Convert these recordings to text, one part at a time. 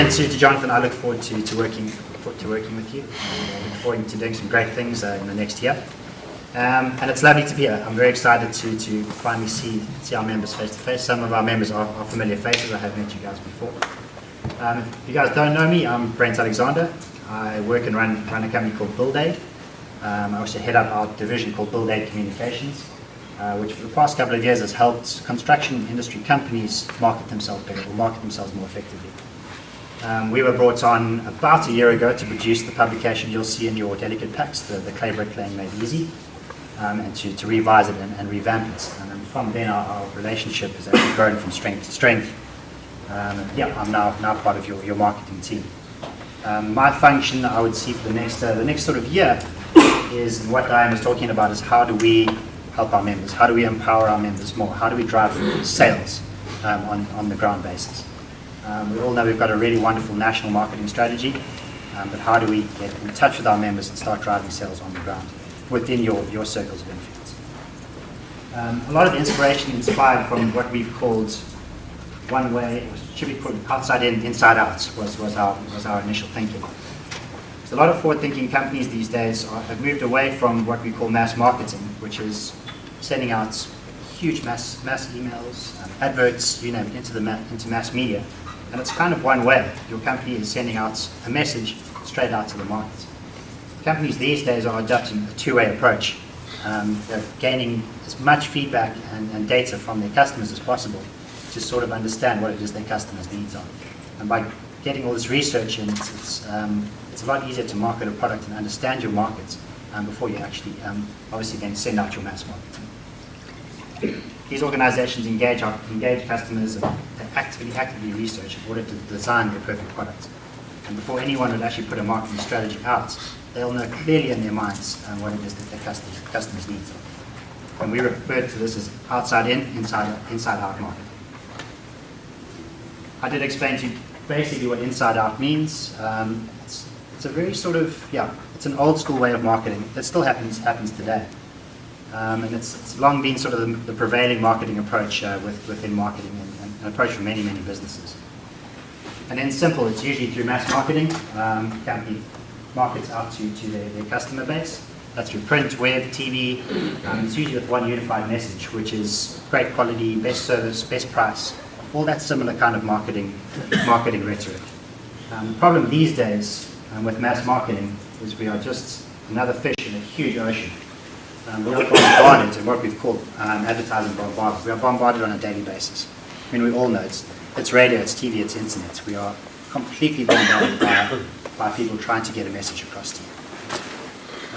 and to Jonathan, I look forward to working with you. I look forward to doing some great things in the next year. And it's lovely to be here. I'm very excited to finally see our members face to face. Some of our members are familiar faces. I have met you guys before. If you guys don't know me, I'm Brent Alexander. I work and run a company called BuildAid. I also head up our division called BuildAid Communications, which for the past couple of years has helped construction industry companies market themselves better, or market themselves more effectively. We were brought on about a year ago to produce the publication you'll see in your delegate packs, the Clay Bricklaying Made Easy, and to revise it and revamp it. And from then our relationship has actually grown from strength to strength. I'm now part of your marketing team. My function, I would see for the next sort of year, is what Diane was talking about, is how do we help our members? How do we empower our members more? How do we drive sales on the ground basis? We all know we've got a really wonderful national marketing strategy, but how do we get in touch with our members and start driving sales on the ground within your circles of influence? A lot of the inspiration inspired from what we've called one way, or should we call it outside in, inside out, was our initial thinking. So a lot of forward-thinking companies these days have moved away from what we call mass marketing, which is sending out huge mass emails, adverts, you know, into mass media. And it's kind of one way. Your company is sending out a message straight out to the market. Companies these days are adopting a two-way approach. They're gaining as much feedback and data from their customers as possible to sort of understand what it is their customers' needs are. And by getting all this research in, it's a lot easier to market a product and understand your markets before you actually obviously then send out your mass marketing. These organizations engage customers and actively research in order to design the perfect product. And before anyone would actually put a marketing strategy out, they'll know clearly in their minds what it is that their customers' needs are. And we refer to this as outside in, inside out marketing. I did explain to you basically what inside out means. It's a very sort of, it's an old school way of marketing that still happens today. And it's long been sort of the prevailing marketing approach within marketing, and an approach for many businesses. And in simple, it's usually through mass marketing. Company markets out to their customer base. That's through print, web, TV. It's usually with one unified message, which is great quality, best service, best price, all that similar kind of marketing rhetoric. The problem these days with mass marketing is we are just another fish in a huge ocean. We are bombarded, and what we've called advertising bombarded. We are bombarded on a daily basis. I mean, we all know it's radio, it's TV, it's internet. We are completely bombarded by people trying to get a message across to you.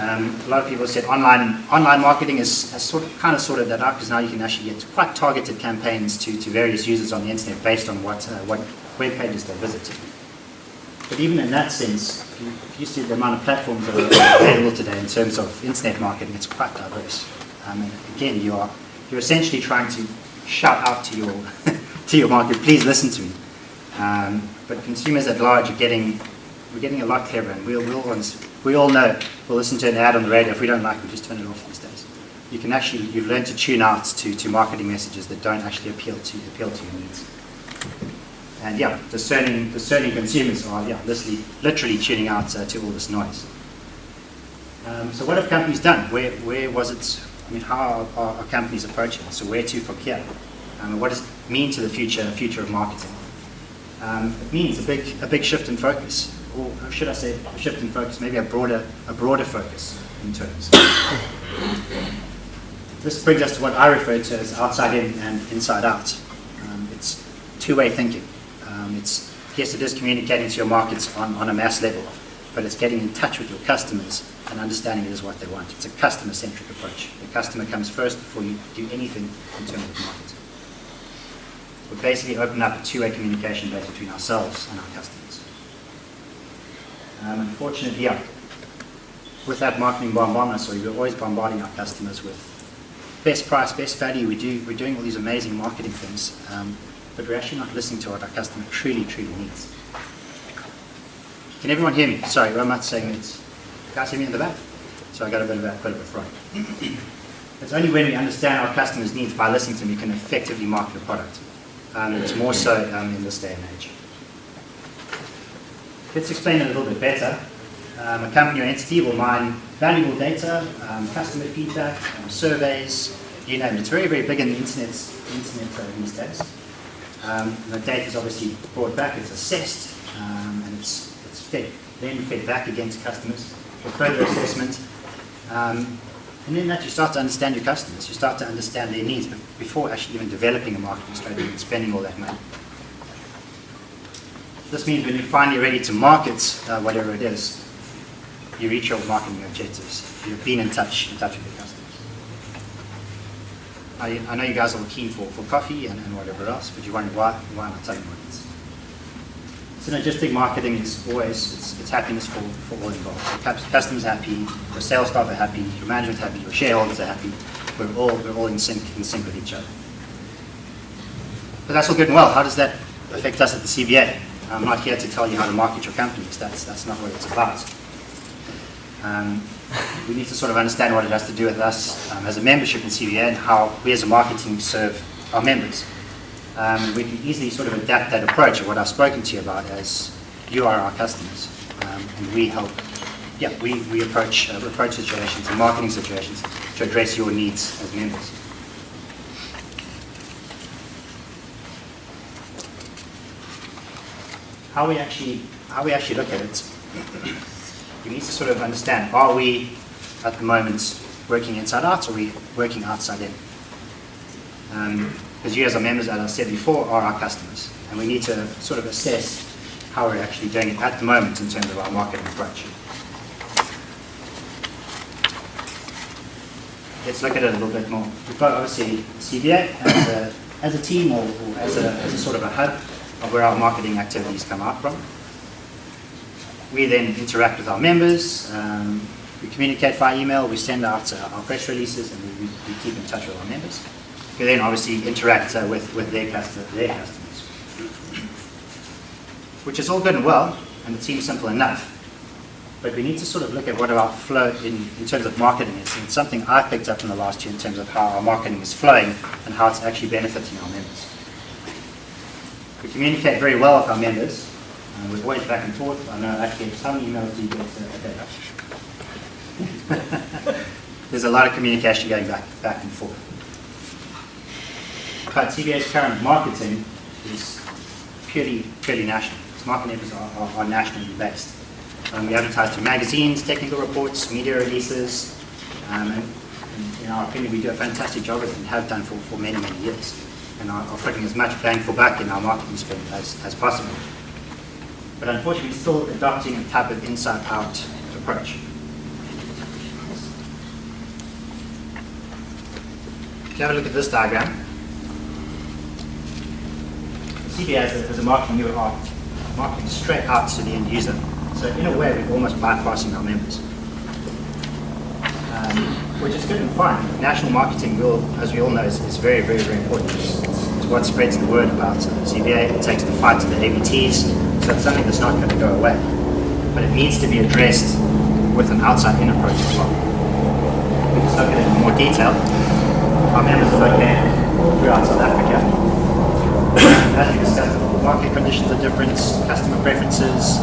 A lot of people said online marketing has kind of sorted that out, because now you can actually get quite targeted campaigns to various users on the internet based on what web pages they visit. But even in that sense, if you see the amount of platforms that are available today in terms of internet marketing, it's quite diverse. Again, you're essentially trying to shout out to your market, please listen to me. But consumers at large we're getting a lot cleverer, and we all know we'll listen to an ad on the radio. If we don't like it, we just turn it off these days. You've learned to tune out to marketing messages that don't actually appeal to your needs. And discerning consumers are literally tuning out to all this noise. So what have companies done? Where was it? I mean, how are companies approaching it? So where to from here? What does it mean to the future of marketing? It means a big shift in focus, or should I say a shift in focus, maybe a broader focus in terms. This brings us to what I refer to as outside in and inside out. It's two-way thinking. Yes, it is communicating to your markets on a mass level, but it's getting in touch with your customers and understanding it is what they want. It's a customer-centric approach. The customer comes first before you do anything in terms of marketing. We basically open up a two-way communication base between ourselves and our customers. Unfortunately, with that marketing bombardment, so we're always bombarding our customers with best price, best value. We're doing all these amazing marketing things, but we're actually not listening to what our customer truly needs. Can everyone hear me? Sorry, I'm not saying it. You guys hear me in the back? So I got a bit of a front. It's only when we understand our customers' needs by listening to them we can effectively market a product. It's more so in this day and age. let's explain it a little bit better. A company or entity will mine valuable data, customer feedback, surveys, you name it. It's very, very big in the internet these days. The data is obviously brought back, it's assessed, and it's then fed back again to customers for further assessment. And then that you start to understand your customers, you start to understand their needs before actually even developing a marketing strategy and spending all that money. This means when you're finally ready to market whatever it is, you reach your marketing objectives. You've been in touch with your customers. I know you guys are all keen for coffee and whatever else, but you're wondering why am I telling you this? Synergistic marketing is always, it's happiness for all involved. Your customers are happy, your sales staff are happy, your management is happy, your shareholders are happy. We're all in sync with each other. But that's all good and well. How does that affect us at the CBA? I'm not here to tell you how to market your companies. That's not what it's about. We need to sort of understand what it has to do with us as a membership in CBA and how we as a marketing serve our members. We can easily sort of adapt that approach of what I've spoken to you about as you are our customers, and we help. Yeah, we approach situations and marketing situations to address your needs as members. How we actually look at it, we need to sort of understand: are we at the moment working inside out, or are we working outside in? Because you as our members, as I said before, are our customers, and we need to sort of assess how we're actually doing it at the moment in terms of our marketing approach. Let's look at it a little bit more. We've got obviously CBA as a team or as a sort of a hub of where our marketing activities come out from. We then interact with our members, we communicate via email, we send out our press releases, and we keep in touch with our members. We then obviously interact with their customers. Which is all good and well, and it seems simple enough. But we need to sort of look at what our flow in terms of marketing is. And it's something I've picked up in the last year in terms of how our marketing is flowing and how it's actually benefiting our members. We communicate very well with our members. We're always back and forth. I know actually how many emails do you get a day? There's a lot of communication going back and forth. But CBA's current marketing is purely national. Its marketing efforts are nationally based. We advertise through magazines, technical reports, media releases, and in our opinion we do a fantastic job of it and have done for many, many years. And are putting as much bang for buck in our marketing spend as possible. But unfortunately, we're still adopting a type of inside-out approach. If you have a look at this diagram, CBA as a marketing unit are marketing straight out to the end user. So in a way, we're almost bypassing our members, which is good and fine. National marketing, as we all know, is very, very, very important. It's what spreads the word about CBA. It takes the fight to the ABTs, so it's something that's not going to go away. But it needs to be addressed with an outside-in approach as well. We just look at it in more detail. Our members are located throughout South Africa. As we discussed, market conditions are different, customer preferences,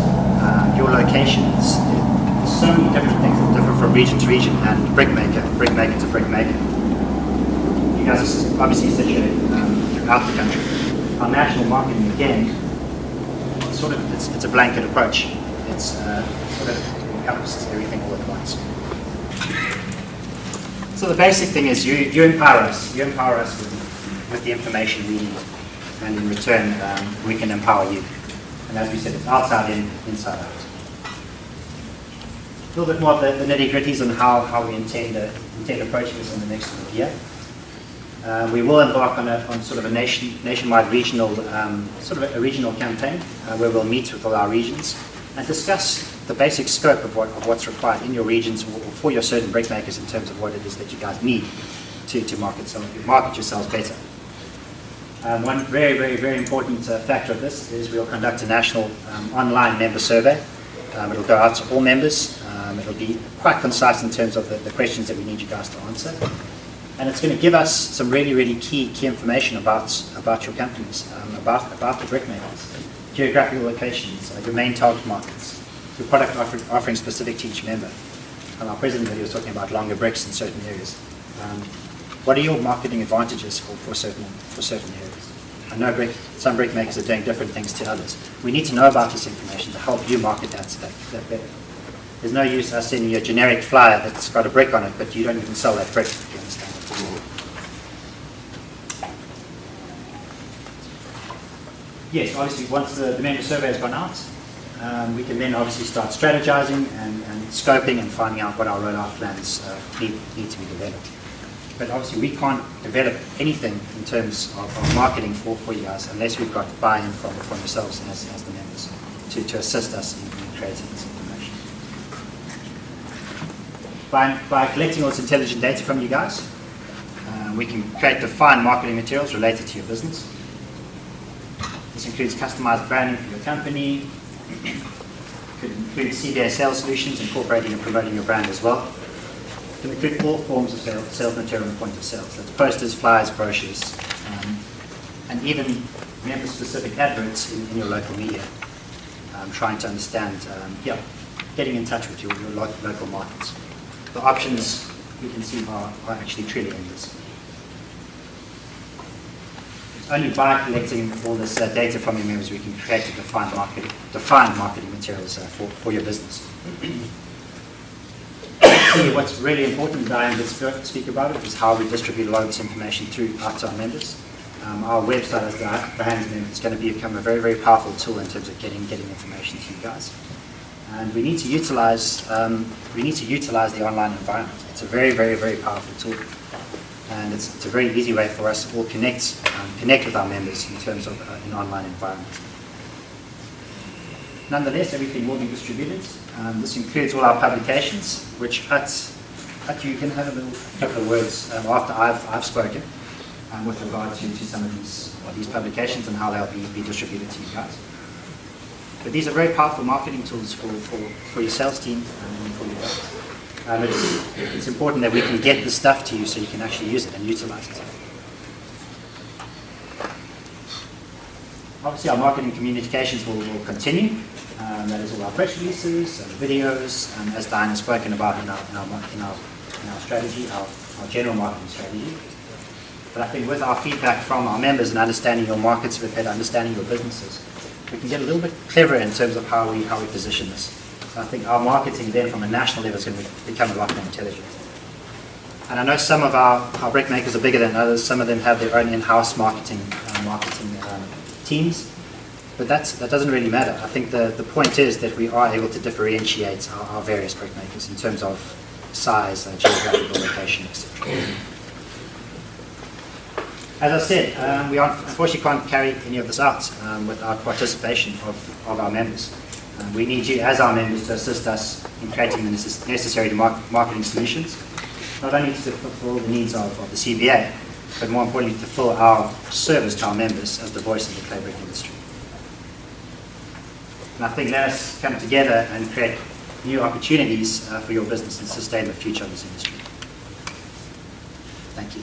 your locations. There's so many different things that differ from region to region and brickmaker to brickmaker. You guys are obviously situated throughout the country. Our national marketing, again, it's a blanket approach. It sort of encompasses everything all at once. So the basic thing is you empower us. You empower us with the information we need. And in return, we can empower you. And as we said, it's outside in, inside out. A little bit more of the nitty-gritties on how we intend approaching this in the next year. We will embark on sort of a nationwide regional, sort of a regional campaign where we'll meet with all our regions and discuss the basic scope of what's required in your regions or for your certain brickmakers in terms of what it is that you guys need to market yourselves better. One very, very, very important factor of this is we'll conduct a national online member survey. It'll go out to all members. It'll be quite concise in terms of the questions that we need you guys to answer. And it's going to give us some really, really key information about your companies, about the brickmakers. geographical locations, your main target markets, your product offering specific to each member. Our president was talking about longer bricks in certain areas. What are your marketing advantages for certain areas? I know some brick makers are doing different things to others. We need to know about this information to help you market that better. There's no use us sending you a generic flyer that's got a brick on it, but you don't even sell that brick, if you understand. Yes, obviously once the member survey has gone out, we can then obviously start strategizing and scoping and finding out what our rollout plans need to be developed. But obviously we can't develop anything in terms of marketing for you guys unless we've got buy-in from yourselves as the members to assist us in creating this information. By collecting all this intelligent data from you guys, we can create defined marketing materials related to your business. This includes customized branding for your company. It could include CBA sales solutions, incorporating and promoting your brand as well. It can include all forms of sales material and point of sales. That's posters, flyers, brochures, and even member-specific adverts in your local media. Trying to understand, getting in touch with your local markets. The options we can see are actually truly endless. It's only by collecting all this data from your members we can create a defined marketing materials for your business. What's really important, Diane did speak about it, is how we distribute a lot of this information out to our members. Our website as the hands member is going to become a very, very powerful tool in terms of getting information to you guys. And we need to utilize the online environment. It's a very, very, very powerful tool, and it's a very easy way for us to all connect with our members in terms of an online environment. Nonetheless, everything will be distributed. This includes all our publications, which you can have a couple of words after I've spoken with regard to some of these publications and how they'll be distributed to you guys. But these are very powerful marketing tools for your sales team and for your business. It's important that we can get the stuff to you so you can actually use it and utilize it. Obviously, our marketing communications will continue. That is all our press releases, videos, as Diane has spoken about in our strategy, our general marketing strategy. But I think with our feedback from our members and understanding your markets, with better understanding your businesses, we can get a little bit cleverer in terms of how we position this. So I think our marketing then from a national level is going to become a lot more intelligent. And I know some of our brick makers are bigger than others. Some of them have their own in-house marketing teams. But that doesn't really matter. I think the point is that we are able to differentiate our various brick makers in terms of size, geographical location, etc. As I said, we unfortunately can't carry any of this out without participation of our members. We need you as our members to assist us in creating the necessary marketing solutions, not only to fulfill the needs of the CBA, but more importantly to fulfill our service to our members as the voice of the clay brick industry. And I think let us come together and create new opportunities for your business and sustain the future of this industry. Thank you.